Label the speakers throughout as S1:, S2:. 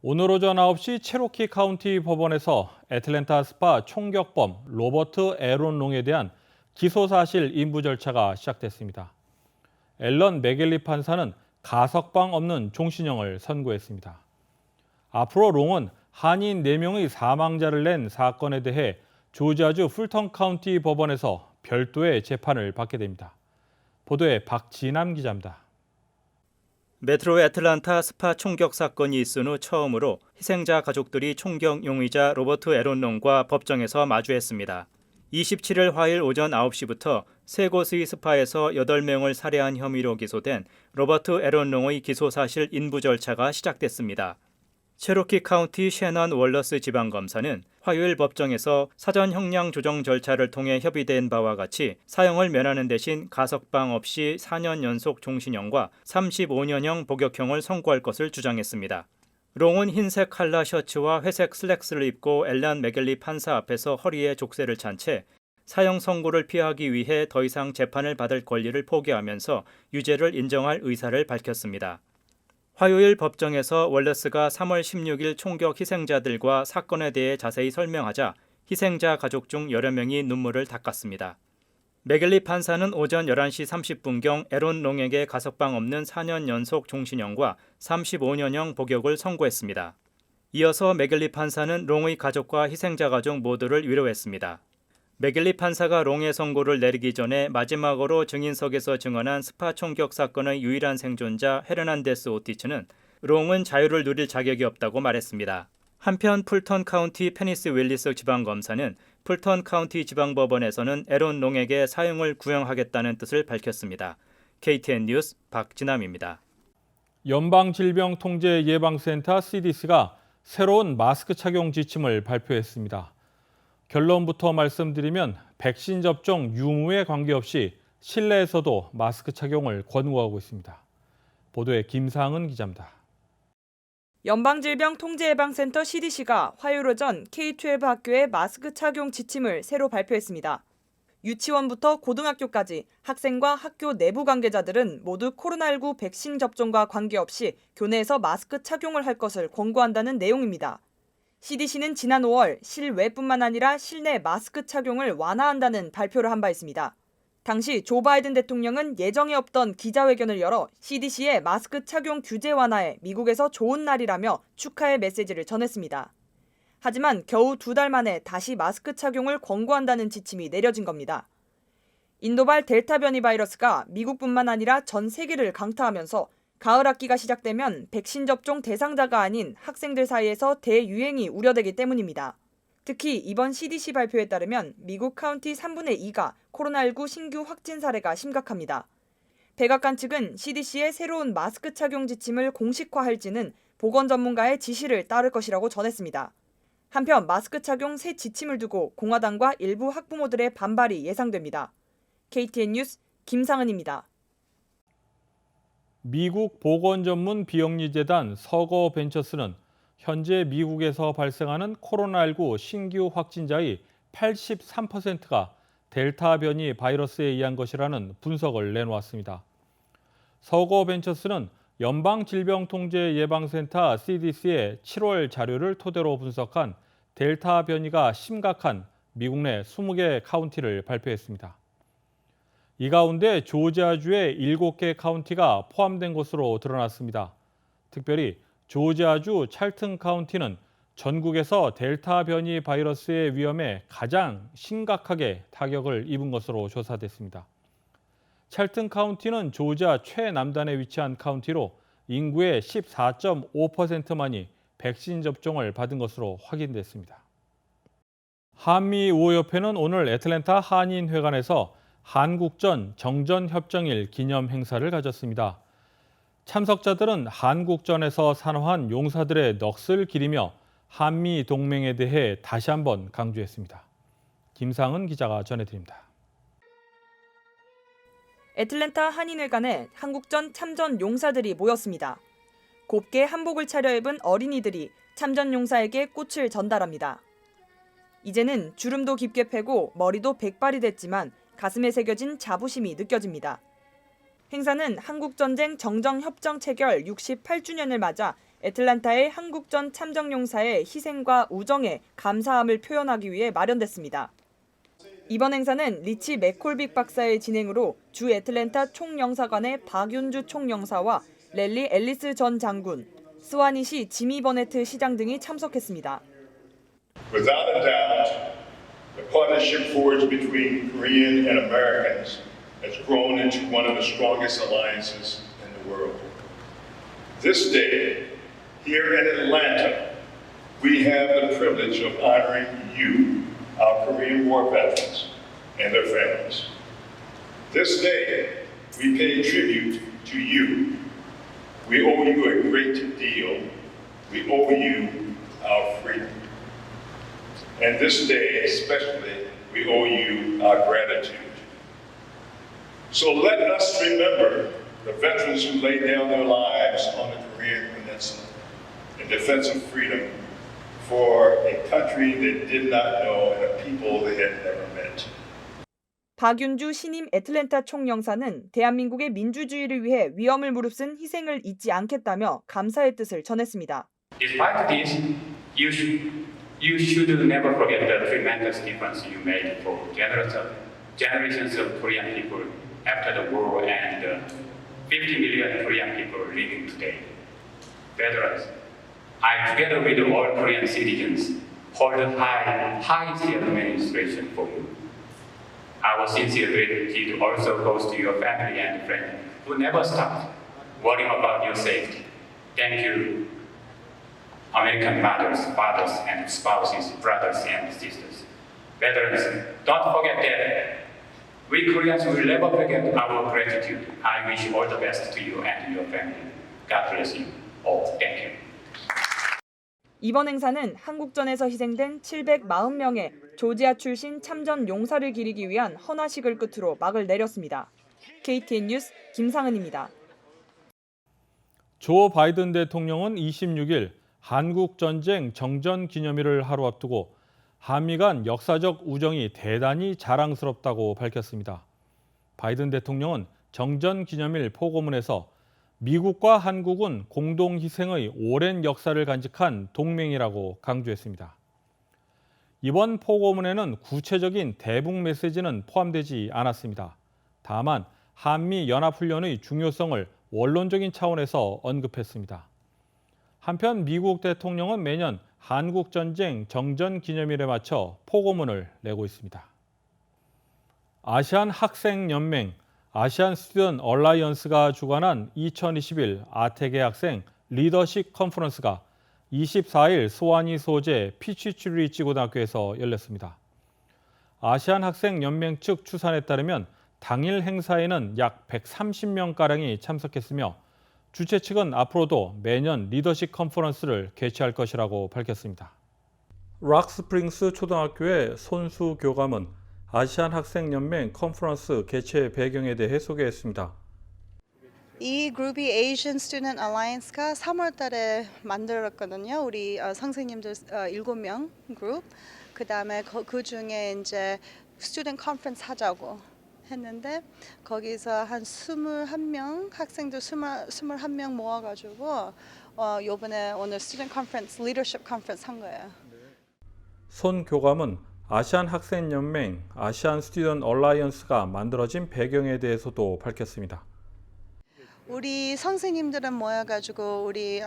S1: 오늘 오전 9시 체로키 카운티 법원에서 애틀랜타 스파 총격범 로버트 애론 롱에 대한 기소 사실 인부 절차가 시작됐습니다. 앨런 맥겔리 판사는 가석방 없는 종신형을 선고했습니다. 앞으로 롱은 한인 4명의 사망자를 낸 사건에 대해 조지아주 풀턴 카운티 법원에서 별도의 재판을 받게 됩니다. 보도에 박진남 기자입니다.
S2: 메트로 애틀란타 스파 총격 사건이 있은 후 처음으로 희생자 가족들이 총격 용의자 로버트 애론 롱과 법정에서 마주했습니다. 27일 화요일 오전 9시부터 세 곳의 스파에서 8명을 살해한 혐의로 기소된 로버트 애론 롱의 기소 사실 인부 절차가 시작됐습니다. 체로키 카운티 셰넌 월러스 지방검사는 화요일 법정에서 사전 형량 조정 절차를 통해 협의된 바와 같이 사형을 면하는 대신 가석방 없이 4년 연속 종신형과 35년형 복역형을 선고할 것을 주장했습니다. 롱은 흰색 칼라 셔츠와 회색 슬랙스를 입고 앨런 맥겔리 판사 앞에서 허리에 족쇄를 찬 채 사형 선고를 피하기 위해 더 이상 재판을 받을 권리를 포기하면서 유죄를 인정할 의사를 밝혔습니다. 화요일 법정에서 월러스가 3월 16일 총격 희생자들과 사건에 대해 자세히 설명하자 희생자 가족 중 여러 명이 눈물을 닦았습니다. 맥겔리 판사는 오전 11시 30분경 애론 롱에게 가석방 없는 4년 연속 종신형과 35년형 복역을 선고했습니다. 이어서 맥겔리 판사는 롱의 가족과 희생자 가족 모두를 위로했습니다. 맥겔리 판사가 롱의 선고를 내리기 전에 마지막으로 증인석에서 증언한 스파 총격 사건의 유일한 생존자 헤르난데스 오티츠는 롱은 자유를 누릴 자격이 없다고 말했습니다. 한편 풀턴 카운티 페니스 윌리스 지방검사는 풀턴 카운티 지방법원에서는 애론 롱에게 사형을 구형하겠다는 뜻을 밝혔습니다. KTN 뉴스 박진남입니다.
S1: 연방질병통제예방센터 CDC가 새로운 마스크 착용 지침을 발표했습니다. 결론부터 말씀드리면 백신 접종 유무에 관계없이 실내에서도 마스크 착용을 권고하고 있습니다. 보도에 김상은 기자입니다.
S3: 연방질병통제예방센터 CDC가 화요일 오전 K-12 학교의 마스크 착용 지침을 새로 발표했습니다. 유치원부터 고등학교까지 학생과 학교 내부 관계자들은 모두 코로나19 백신 접종과 관계없이 교내에서 마스크 착용을 할 것을 권고한다는 내용입니다. CDC는 지난 5월 실외뿐만 아니라 실내 마스크 착용을 완화한다는 발표를 한 바 있습니다. 당시 조 바이든 대통령은 예정에 없던 기자회견을 열어 CDC의 마스크 착용 규제 완화에 미국에서 좋은 날이라며 축하의 메시지를 전했습니다. 하지만 겨우 2달 만에 다시 마스크 착용을 권고한다는 지침이 내려진 겁니다. 인도발 델타 변이 바이러스가 미국뿐만 아니라 전 세계를 강타하면서 가을 학기가 시작되면 백신 접종 대상자가 아닌 학생들 사이에서 대유행이 우려되기 때문입니다. 특히 이번 CDC 발표에 따르면 미국 카운티 3분의 2가 코로나19 신규 확진 사례가 심각합니다. 백악관 측은 CDC의 새로운 마스크 착용 지침을 공식화할지는 보건 전문가의 지시를 따를 것이라고 전했습니다. 한편 마스크 착용 새 지침을 두고 공화당과 일부 학부모들의 반발이 예상됩니다. KTN 뉴스 김상은입니다.
S1: 미국 보건전문 비영리재단 서거벤처스는 현재 미국에서 발생하는 코로나19 신규 확진자의 83%가 델타 변이 바이러스에 의한 것이라는 분석을 내놓았습니다. 서거벤처스는 연방질병통제예방센터 CDC의 7월 자료를 토대로 분석한 델타 변이가 심각한 미국 내 20개 카운티를 발표했습니다. 이 가운데 조지아주의 7개 카운티가 포함된 것으로 드러났습니다. 특별히 조지아주 찰튼 카운티는 전국에서 델타 변이 바이러스의 위험에 가장 심각하게 타격을 입은 것으로 조사됐습니다. 찰튼 카운티는 조지아 최남단에 위치한 카운티로 인구의 14.5%만이 백신 접종을 받은 것으로 확인됐습니다. 한미우호협회는 오늘 애틀랜타 한인회관에서 한국전 정전협정일 기념 행사를 가졌습니다. 참석자들은 한국전에서 산화한 용사들의 넋을 기리며 한미 동맹에 대해 다시 한번 강조했습니다. 김상은 기자가 전해드립니다.
S3: 애틀랜타 한인회관에 한국전 참전 용사들이 모였습니다. 곱게 한복을 차려입은 어린이들이 참전 용사에게 꽃을 전달합니다. 이제는 주름도 깊게 패고 머리도 백발이 됐지만 가슴에 새겨진 자부심이 느껴집니다. 행사는 한국전쟁 정전협정 체결 68주년을 맞아 애틀랜타의 한국전 참전용사의 희생과 우정에 감사함을 표현하기 위해 마련됐습니다. 이번 행사는 리치 맥콜빅 박사의 진행으로 주 애틀랜타 총영사관의 박윤주 총영사와 랠리 앨리스 전 장군, 스와니시 지미 버네트 시장 등이 참석했습니다.
S4: Without a doubt, the partnership forged between Korean and Americans has grown into one of the strongest alliances in the world. This day, here in Atlanta, we have the privilege of honoring you, our Korean War veterans, and their families. This day, we pay tribute to you. We owe you a great deal. We owe you our freedom. And this day, especially, we owe you our gratitude. So let us remember the veterans who laid down their lives on the Korean Peninsula in defense of freedom for a country they did not know and a people they had never met.
S3: 박윤주 신임 애틀랜타 총영사는 대한민국의 민주주의를 위해 위험을 무릅쓴 희생을 잊지 않겠다며 감사의 뜻을 전했습니다.
S5: Despite this, you should never forget the tremendous difference you made for generations of Korean people after the war and 50 million Korean people living today. Veterans, I, together with all Korean citizens, hold high administration for you. Our sincere gratitude also goes to your family and friends who never stopped worrying about your safety. Thank you, American mothers, fathers, and spouses, brothers and sisters. Veterans, don't forget that we Koreans will never forget our gratitude. I wish all the best to you and your family. God bless you all. Thank you.
S3: 이번 행사는 한국전에서 희생된 740명의 조지아 출신 참전 용사를 기리기 위한 헌화식을 끝으로 막을 내렸습니다. KTN 뉴스 김상은입니다.
S1: 조 바이든 대통령은 26일 한국전쟁 정전기념일을 하루 앞두고 한미 간 역사적 우정이 대단히 자랑스럽다고 밝혔습니다. 바이든 대통령은 정전기념일 포고문에서 미국과 한국은 공동희생의 오랜 역사를 간직한 동맹이라고 강조했습니다. 이번 포고문에는 구체적인 대북 메시지는 포함되지 않았습니다. 다만 한미 연합훈련의 중요성을 원론적인 차원에서 언급했습니다. 한편 미국 대통령은 매년 한국전쟁 정전기념일에 맞춰 포고문을 내고 있습니다. 아시안 학생연맹, 아시안 스튜던트 얼라이언스가 주관한 2021 아태계 학생 리더십 컨퍼런스가 24일 스와니 소재 피치추리치 고등학교에서 열렸습니다. 아시안 학생연맹 측 추산에 따르면 당일 행사에는 약 130명가량이 참석했으며 주최 측은 앞으로도 매년 리더십 컨퍼런스를 개최할 것이라고 밝혔습니다. 락스프링스 초등학교의 손수 교감은 아시안 학생연맹 컨퍼런스 개최 배경에 대해 소개했습니다.
S6: 이 그룹이 Asian Student Alliance가 3월 달에 만들었거든요. 우리 선생님들 7명 그룹. 그다음에 그 중에 이제 스튜던트 컨퍼런스 하자고 했는데 거기서 한 21명 학생들 21명 모아 가지고 요번에 오늘 스튜던트 컨퍼런스 리더십 컨퍼런스 한 거예요.
S1: 손 교감은 아시안 학생연맹, 아시안 스튜던트 얼라이언스가 만들어진 배경에 대해서도 밝혔습니다.
S6: 우리 선생님들은 모여가지고 우리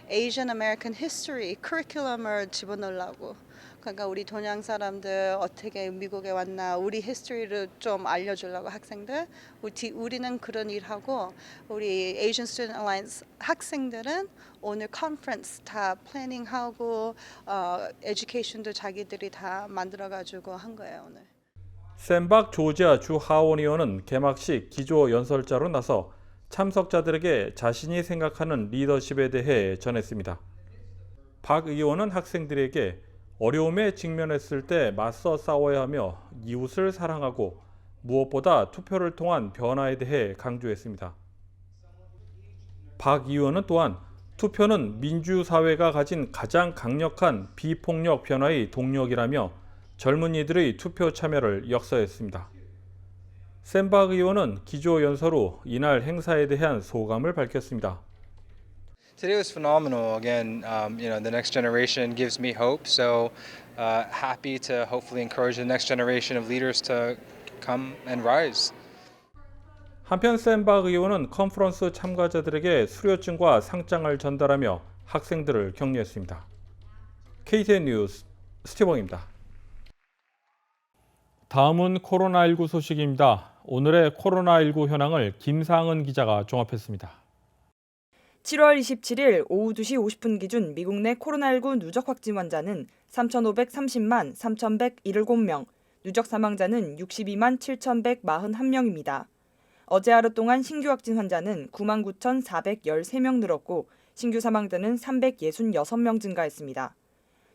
S6: Asian American History 커리큘럼을 집어넣으려고. 그러니까 우리 동양 사람들 어떻게 미국에 왔나 우리 히스토리를 좀 알려주려고 학생들. 우리는 그런 일하고 우리 Asian Student Alliance 학생들은 오늘 컨퍼런스 다 플래닝하고 에듀케이션도 자기들이 다 만들어가지고 한 거예요 오늘.
S1: 샌박 조지아 주 하원 의원은 개막식 기조 연설자로 나서 참석자들에게 자신이 생각하는 리더십에 대해 전했습니다. 박 의원은 학생들에게 어려움에 직면했을 때 맞서 싸워야 하며 이웃을 사랑하고 무엇보다 투표를 통한 변화에 대해 강조했습니다. 박 의원은 또한 투표는 민주사회가 가진 가장 강력한 비폭력 변화의 동력이라며 젊은이들의 투표 참여를 역서했습니다. 샌박 의원은 기조 연설 후 이날 행사에 대한 소감을 밝혔습니다.
S7: Today was phenomenal. Again, the next generation gives me hope. So happy to hopefully encourage the next generation of leaders to come and rise.
S1: 한편 샌박 의원은 컨퍼런스 참가자들에게 수료증과 상장을 전달하며 학생들을 격려했습니다. KTN 뉴스 스티븐입니다. 다음은 코로나19 소식입니다. 오늘의 코로나19 현황을 김상은 기자가 종합했습니다.
S3: 7월 27일 오후 2시 50분 기준 미국 내 코로나19 누적 확진 환자는 3,530만 3,107명, 누적 사망자는 62만 7,141명입니다. 어제 하루 동안 신규 확진 환자는 99,413명 늘었고 신규 사망자는 366명 증가했습니다.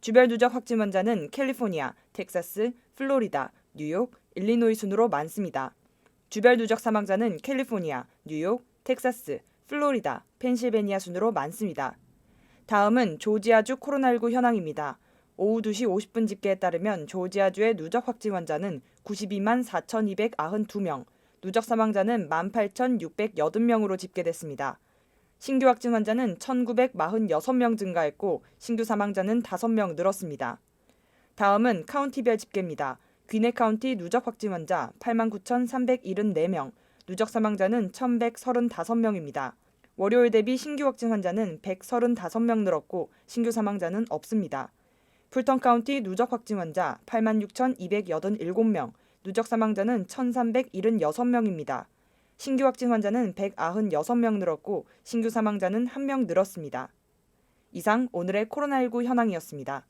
S3: 주별 누적 확진 환자는 캘리포니아, 텍사스, 플로리다, 뉴욕, 일리노이 순으로 많습니다. 주별 누적 사망자는 캘리포니아, 뉴욕, 텍사스, 플로리다, 펜실베니아 순으로 많습니다. 다음은 조지아주 코로나19 현황입니다. 오후 2시 50분 집계에 따르면 조지아주의 누적 확진 환자는 92만 4,292명, 누적 사망자는 18,680명으로 집계됐습니다. 신규 확진 환자는 1,946명 증가했고 신규 사망자는 5명 늘었습니다. 다음은 카운티별 집계입니다. 귀네 카운티 누적 확진 환자 89,374명, 누적 사망자는 1,135명입니다. 월요일 대비 신규 확진 환자는 135명 늘었고 신규 사망자는 없습니다. 풀턴 카운티 누적 확진 환자 86,287명, 누적 사망자는 1,376명입니다. 신규 확진 환자는 196명 늘었고 신규 사망자는 1명 늘었습니다. 이상 오늘의 코로나19 현황이었습니다.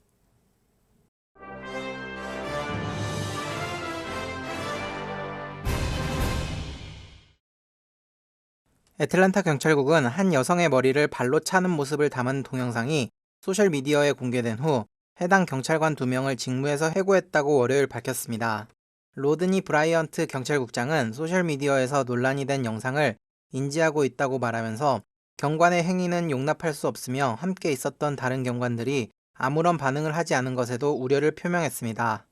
S8: 애틀랜타 경찰국은 한 여성의 머리를 발로 차는 모습을 담은 동영상이 소셜미디어에 공개된 후 해당 경찰관 2명을 직무에서 해고했다고 월요일 밝혔습니다. 로드니 브라이언트 경찰국장은 소셜미디어에서 논란이 된 영상을 인지하고 있다고 말하면서 경관의 행위는 용납할 수 없으며 함께 있었던 다른 경관들이 아무런 반응을 하지 않은 것에도 우려를 표명했습니다.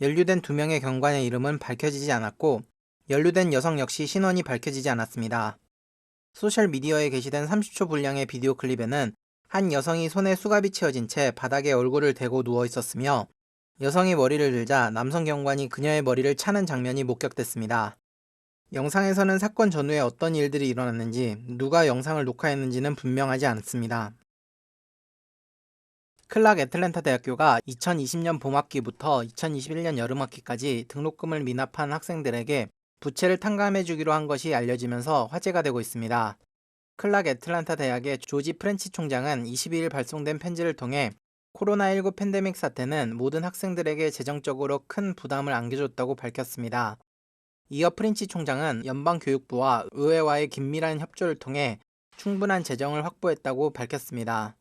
S8: 연루된 2명의 경관의 이름은 밝혀지지 않았고 연루된 여성 역시 신원이 밝혀지지 않았습니다. 소셜미디어에 게시된 30초 분량의 비디오 클립에는 한 여성이 손에 수갑이 채워진 채 바닥에 얼굴을 대고 누워 있었으며 여성이 머리를 들자 남성 경관이 그녀의 머리를 차는 장면이 목격됐습니다. 영상에서는 사건 전후에 어떤 일들이 일어났는지 누가 영상을 녹화했는지는 분명하지 않습니다. 클락 애틀랜타 대학교가 2020년 봄학기부터 2021년 여름학기까지 등록금을 미납한 학생들에게 부채를 탕감해주기로 한 것이 알려지면서 화제가 되고 있습니다. 클락 애틀랜타 대학의 조지 프렌치 총장은 22일 발송된 편지를 통해 코로나19 팬데믹 사태는 모든 학생들에게 재정적으로 큰 부담을 안겨줬다고 밝혔습니다. 이어 프렌치 총장은 연방교육부와 의회와의 긴밀한 협조를 통해 충분한 재정을 확보했다고 밝혔습니다.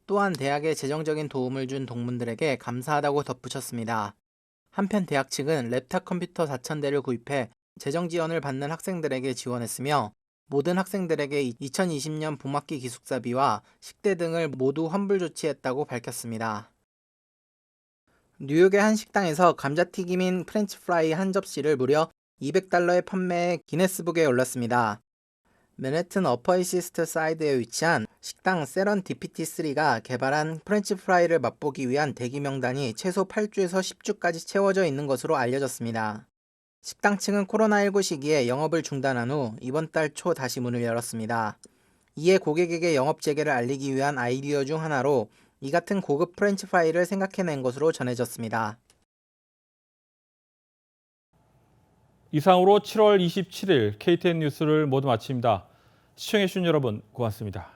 S8: 또한 대학에 재정적인 도움을 준 동문들에게 감사하다고 덧붙였습니다. 한편 대학 측은 랩탑 컴퓨터 4,000대를 구입해 재정 지원을 받는 학생들에게 지원했으며 모든 학생들에게 2020년 봄학기 기숙사비와 식대 등을 모두 환불 조치했다고 밝혔습니다. 뉴욕의 한 식당에서 감자튀김인 프렌치 프라이 한 접시를 무려 $200에 판매해 기네스북에 올랐습니다. 맨해튼 어퍼이시스트 사이드에 위치한 식당 세런디피티3가 개발한 프렌치 프라이를 맛보기 위한 대기 명단이 최소 8주에서 10주까지 채워져 있는 것으로 알려졌습니다. 식당 측은 코로나19 시기에 영업을 중단한 후 이번 달 초 다시 문을 열었습니다. 이에 고객에게 영업 재개를 알리기 위한 아이디어 중 하나로 이 같은 고급 프렌치 프라이를 생각해낸 것으로 전해졌습니다.
S1: 이상으로 7월 27일 KTN 뉴스를 모두 마칩니다. 시청해주신 여러분 고맙습니다.